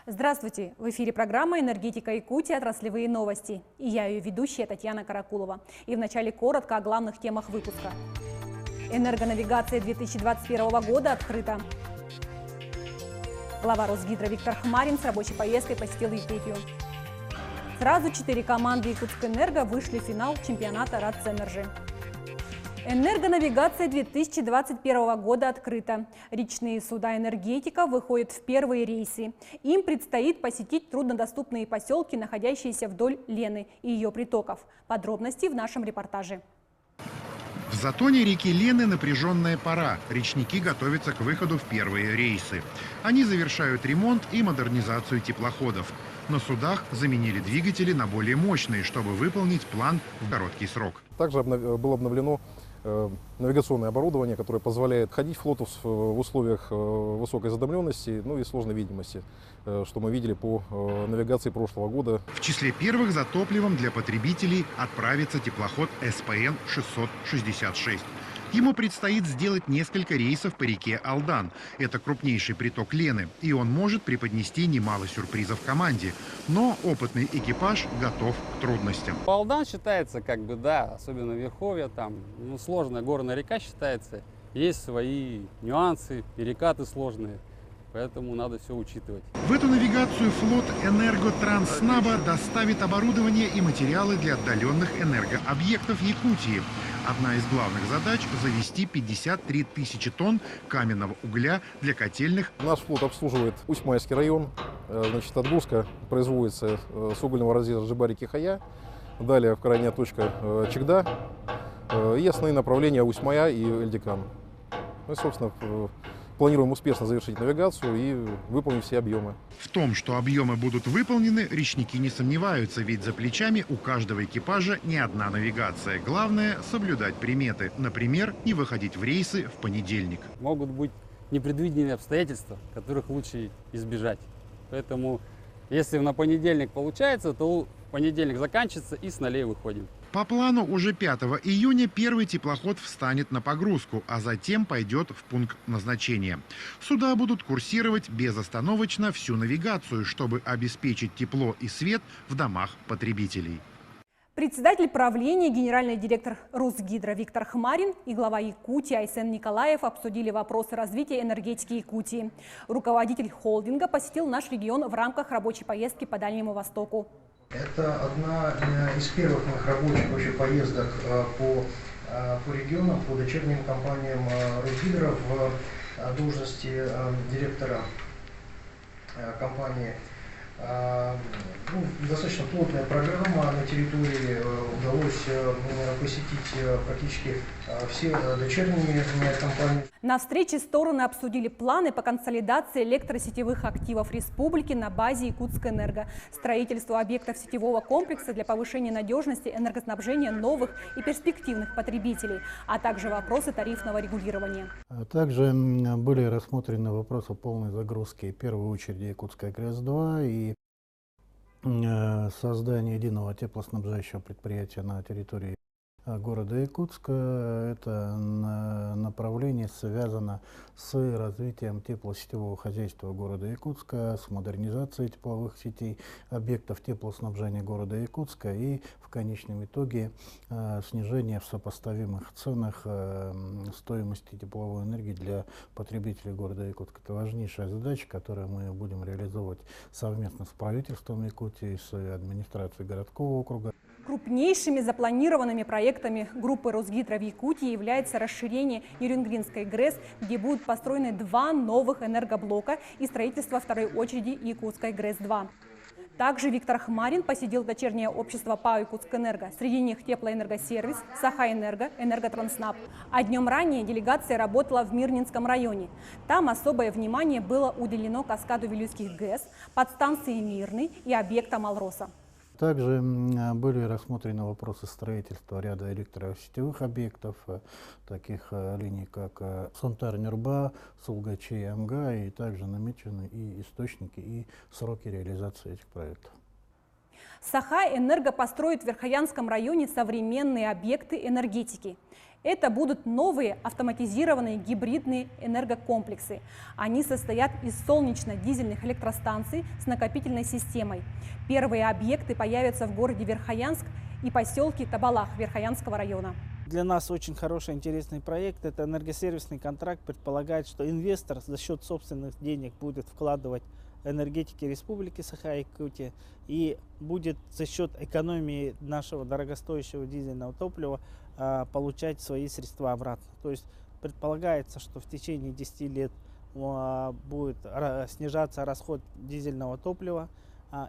Здравствуйте! В эфире программа «Энергетика Якутии. Отраслевые новости». И я ее ведущая Татьяна Каракулова. И вначале коротко о главных темах выпуска. Энергонавигация 2021 года открыта. Глава Росгидро Виктор Хмарин с рабочей поездкой посетил Якутию. Сразу 4 команды Якутскэнерго вышли в финал чемпионата Радцэнерджи. Энергонавигация 2021 года открыта. Речные суда «Энергетика» выходят в первые рейсы. Им предстоит посетить труднодоступные поселки, находящиеся вдоль Лены и ее притоков. Подробности в нашем репортаже. В затоне реки Лены напряженная пора. Речники готовятся к выходу в первые рейсы. Они завершают ремонт и модернизацию теплоходов. На судах заменили двигатели на более мощные, чтобы выполнить план в короткий срок. Также было обновлено навигационное оборудование, которое позволяет ходить флоту в условиях высокой задымленности, и сложной видимости, что мы видели по навигации прошлого года. В числе первых за топливом для потребителей отправится теплоход СПН-666. Ему предстоит сделать несколько рейсов по реке Алдан. Это крупнейший приток Лены, и он может преподнести немало сюрпризов команде. Но опытный экипаж готов к трудностям. Алдан считается, особенно Верховье, сложная горная река считается. Есть свои нюансы, перекаты сложные. Поэтому надо все учитывать. В эту навигацию флот Энерготранснаба доставит оборудование и материалы для отдаленных энергообъектов Якутии. Одна из главных задач – завести 53 тысячи тонн каменного угля для котельных. Наш флот обслуживает Усть-Майский район. Отгрузка производится с угольного разъезда Жибари-Кихая. Далее крайняя точка Чегда. И основные направления Усть-Мая и Эльдикан. Собственно, планируем успешно завершить навигацию и выполнить все объемы. В том, что объемы будут выполнены, речники не сомневаются, ведь за плечами у каждого экипажа не одна навигация. Главное – соблюдать приметы. Например, не выходить в рейсы в понедельник. Могут быть непредвиденные обстоятельства, которых лучше избежать. Поэтому, если на понедельник получается, то понедельник заканчивается и с нулей выходим. По плану уже 5 июня первый теплоход встанет на погрузку, а затем пойдет в пункт назначения. Суда будут курсировать безостановочно всю навигацию, чтобы обеспечить тепло и свет в домах потребителей. Председатель правления, генеральный директор Росгидро Виктор Хмарин и глава Якутии Айсен Николаев обсудили вопросы развития энергетики Якутии. Руководитель холдинга посетил наш регион в рамках рабочей поездки по Дальнему Востоку. Это одна из первых моих рабочих поездок по регионам, по дочерним компаниям Росгидро в должности директора компании. Достаточно плотная программа на территории, удалось посетить практически все дочерние компании. На встрече стороны обсудили планы по консолидации электросетевых активов республики на базе Якутскэнерго, строительство объектов сетевого комплекса для повышения надежности энергоснабжения новых и перспективных потребителей, а также вопросы тарифного регулирования. Также были рассмотрены вопросы полной загрузки, в первую очередь, Якутская ГРЭС-2 и создание единого теплоснабжающего предприятия на территории города Якутска. Это направление связано с развитием теплосетевого хозяйства города Якутска, с модернизацией тепловых сетей, объектов теплоснабжения города Якутска и в конечном итоге снижение в сопоставимых ценах стоимости тепловой энергии для потребителей города Якутска. Это важнейшая задача, которую мы будем реализовывать совместно с правительством Якутии, с администрацией городского округа. Крупнейшими запланированными проектами группы Росгидро в Якутии является расширение Юрингвинской ГРЭС, где будут построены 2 новых энергоблока и строительство второй очереди Якутской ГРЭС-2. Также Виктор Хмарин посетил дочернее общество ПАО Якутскэнерго, среди них Теплоэнергосервис, Саха-Энерго, Энерготранснаб. А днем ранее делегация работала в Мирнинском районе. Там особое внимание было уделено каскаду Вилюйских ГЭС, подстанции Мирный и объектам Алроса. Также были рассмотрены вопросы строительства ряда электросетевых объектов, таких линий, как Сонтар-Нюрба, Сулгачи-Амга, и также намечены и источники, и сроки реализации этих проектов. Саха-Энерго построит в Верхоянском районе современные объекты энергетики. Это будут новые автоматизированные гибридные энергокомплексы. Они состоят из солнечно-дизельных электростанций с накопительной системой. Первые объекты появятся в городе Верхоянск и поселке Табалах Верхоянского района. Для нас очень хороший, интересный проект. Это энергосервисный контракт. Предполагает, что инвестор за счет собственных денег будет вкладывать в энергетики Республики Саха-Якутия и будет за счет экономии нашего дорогостоящего дизельного топлива получать свои средства обратно. То есть предполагается, что в течение 10 лет будет снижаться расход дизельного топлива.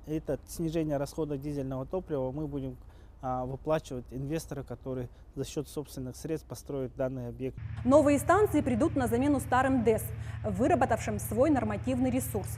Это снижение расхода дизельного топлива мы будем выплачивать инвесторы, которые за счет собственных средств построят данный объект. Новые станции придут на замену старым ДЭС, выработавшим свой нормативный ресурс.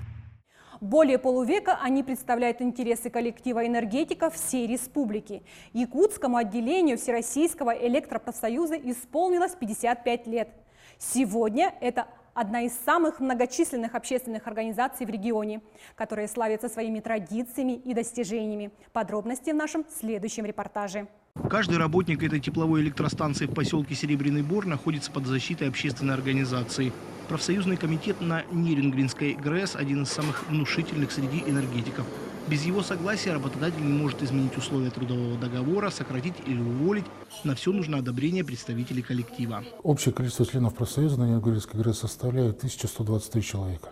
Более полувека они представляют интересы коллектива энергетиков всей республики. Якутскому отделению Всероссийского электропрофсоюза исполнилось 55 лет. Сегодня это одна из самых многочисленных общественных организаций в регионе, которая славится своими традициями и достижениями. Подробности в нашем следующем репортаже. Каждый работник этой тепловой электростанции в поселке Серебряный Бор находится под защитой общественной организации. Профсоюзный комитет на Нерингринской ГРЭС – один из самых внушительных среди энергетиков. Без его согласия работодатель не может изменить условия трудового договора, сократить или уволить. На все нужно одобрение представителей коллектива. Общее количество членов профсоюза на Нерингринской ГРЭС составляет 1123 человека.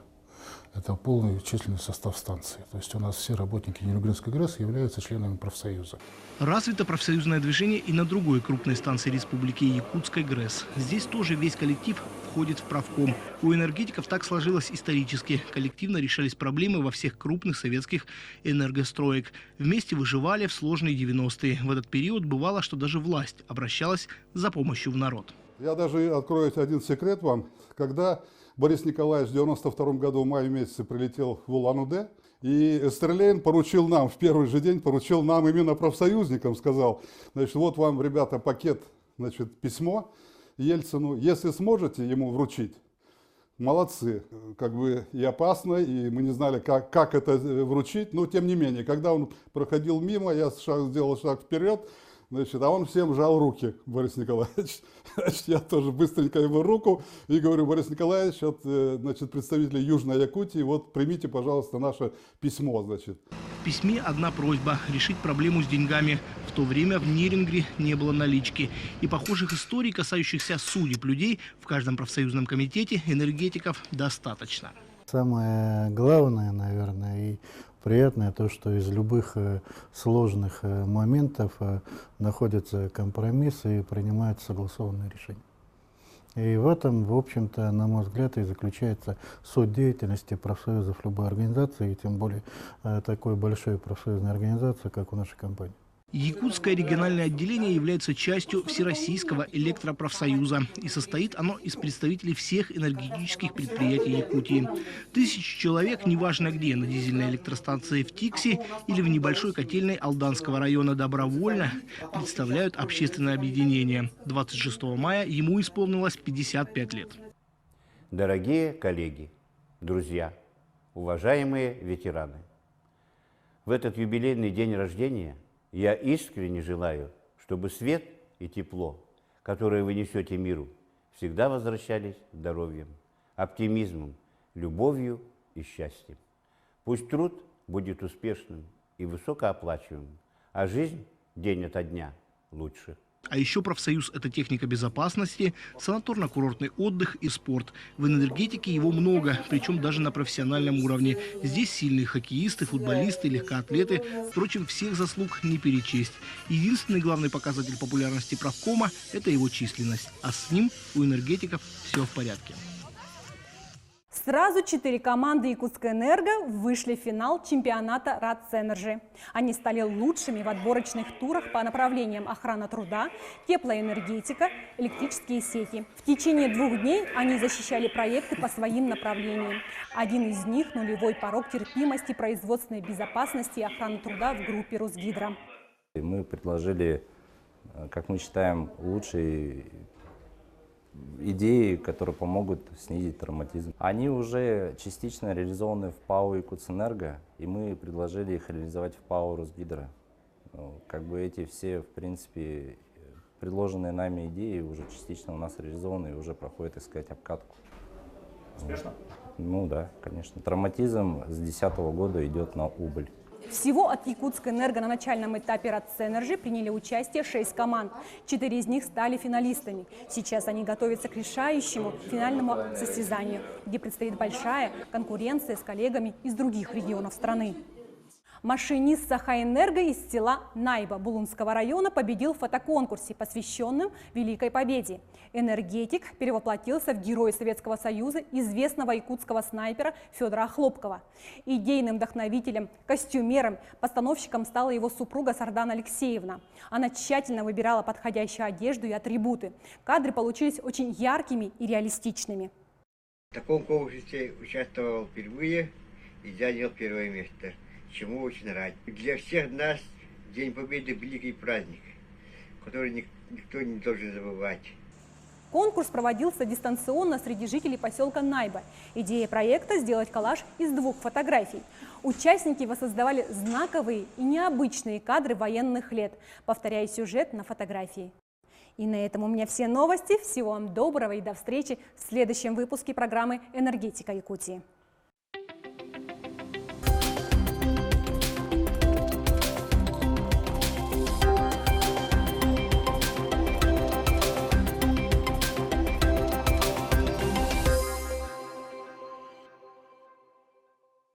Это полный численный состав станции. То есть у нас все работники Нерингринской ГРЭС являются членами профсоюза. Развито профсоюзное движение и на другой крупной станции республики Якутской ГРЭС. Здесь тоже весь коллектив входит в правком. У энергетиков так сложилось исторически. Коллективно решались проблемы во всех крупных советских энергостроек. Вместе выживали в сложные 90-е. В этот период бывало, что даже власть обращалась за помощью в народ. Я даже открою один секрет вам. Когда Борис Николаевич в 92 году в мае месяце прилетел в Улан-Удэ, и Стерлейн поручил нам, в первый же день поручил нам именно профсоюзникам, сказал, значит, вот вам, ребята, пакет, значит, письмо Ельцину, если сможете ему вручить, молодцы, как бы и опасно, и мы не знали, как это вручить, но тем не менее, когда он проходил мимо, я сделал шаг вперед, значит, а он всем жал руки, Борис Николаевич. Значит, я тоже быстренько ему руку и говорю, Борис Николаевич, от, значит, представители Южной Якутии, вот примите, пожалуйста, наше письмо, значит. В письме одна просьба – решить проблему с деньгами. В то время в Нерингре не было налички. И похожих историй, касающихся судеб людей, в каждом профсоюзном комитете энергетиков достаточно. Самое главное, наверное, и приятное то, что из любых сложных моментов находятся компромиссы и принимаются согласованные решения. И в этом, в общем-то, на мой взгляд, и заключается суть деятельности профсоюзов любой организации, и тем более такой большой профсоюзной организации, как у нашей компании. Якутское региональное отделение является частью Всероссийского электропрофсоюза. И состоит оно из представителей всех энергетических предприятий Якутии. 1000 человек, неважно где, на дизельной электростанции в Тикси или в небольшой котельной Алданского района добровольно представляют общественное объединение. 26 мая ему исполнилось 55 лет. Дорогие коллеги, друзья, уважаемые ветераны, в этот юбилейный день рождения я искренне желаю, чтобы свет и тепло, которые вы несете миру, всегда возвращались здоровьем, оптимизмом, любовью и счастьем. Пусть труд будет успешным и высокооплачиваемым, а жизнь день ото дня лучше. А еще профсоюз – это техника безопасности, санаторно-курортный отдых и спорт. В энергетике его много, причем даже на профессиональном уровне. Здесь сильные хоккеисты, футболисты, легкоатлеты. Впрочем, всех заслуг не перечесть. Единственный главный показатель популярности правкома – это его численность. А с ним у энергетиков все в порядке. Сразу 4 команды Якутской энерго вышли в финал чемпионата РАЦ-Энерджи. Они стали лучшими в отборочных турах по направлениям охрана труда, теплоэнергетика, электрические сети. В течение 2 дней они защищали проекты по своим направлениям. Один из них – нулевой порог терпимости производственной безопасности и охраны труда в группе Росгидро. Мы предложили, как мы считаем, лучшие идеи, которые помогут снизить травматизм. Они уже частично реализованы в ПАО «Якутсэнерго», и мы предложили их реализовать в ПАО «Росгидро». Как бы эти все, в принципе, предложенные нами идеи уже частично у нас реализованы и уже проходят, так сказать, обкатку. Успешно? Ну да, конечно. Травматизм с 2010 года идет на убыль. Всего от Якутскэнерго на начальном этапе «Рацэнерджи» приняли участие 6 команд. 4 из них стали финалистами. Сейчас они готовятся к решающему финальному состязанию, где предстоит большая конкуренция с коллегами из других регионов страны. Машинист Сахаэнерго из села Найба Булунского района победил в фотоконкурсе, посвященном Великой Победе. Энергетик перевоплотился в героя Советского Союза, известного якутского снайпера Федора Хлопкова. Идейным вдохновителем, костюмером, постановщиком стала его супруга Сардана Алексеевна. Она тщательно выбирала подходящую одежду и атрибуты. Кадры получились очень яркими и реалистичными. В таком конкурсе участвовал впервые и занял первое место, чему очень рад. Для всех нас День Победы – великий праздник, который никто не должен забывать. Конкурс проводился дистанционно среди жителей поселка Найба. Идея проекта – сделать коллаж из 2 фотографий. Участники воссоздавали знаковые и необычные кадры военных лет, повторяя сюжет на фотографии. И на этом у меня все новости. Всего вам доброго и до встречи в следующем выпуске программы «Энергетика Якутии».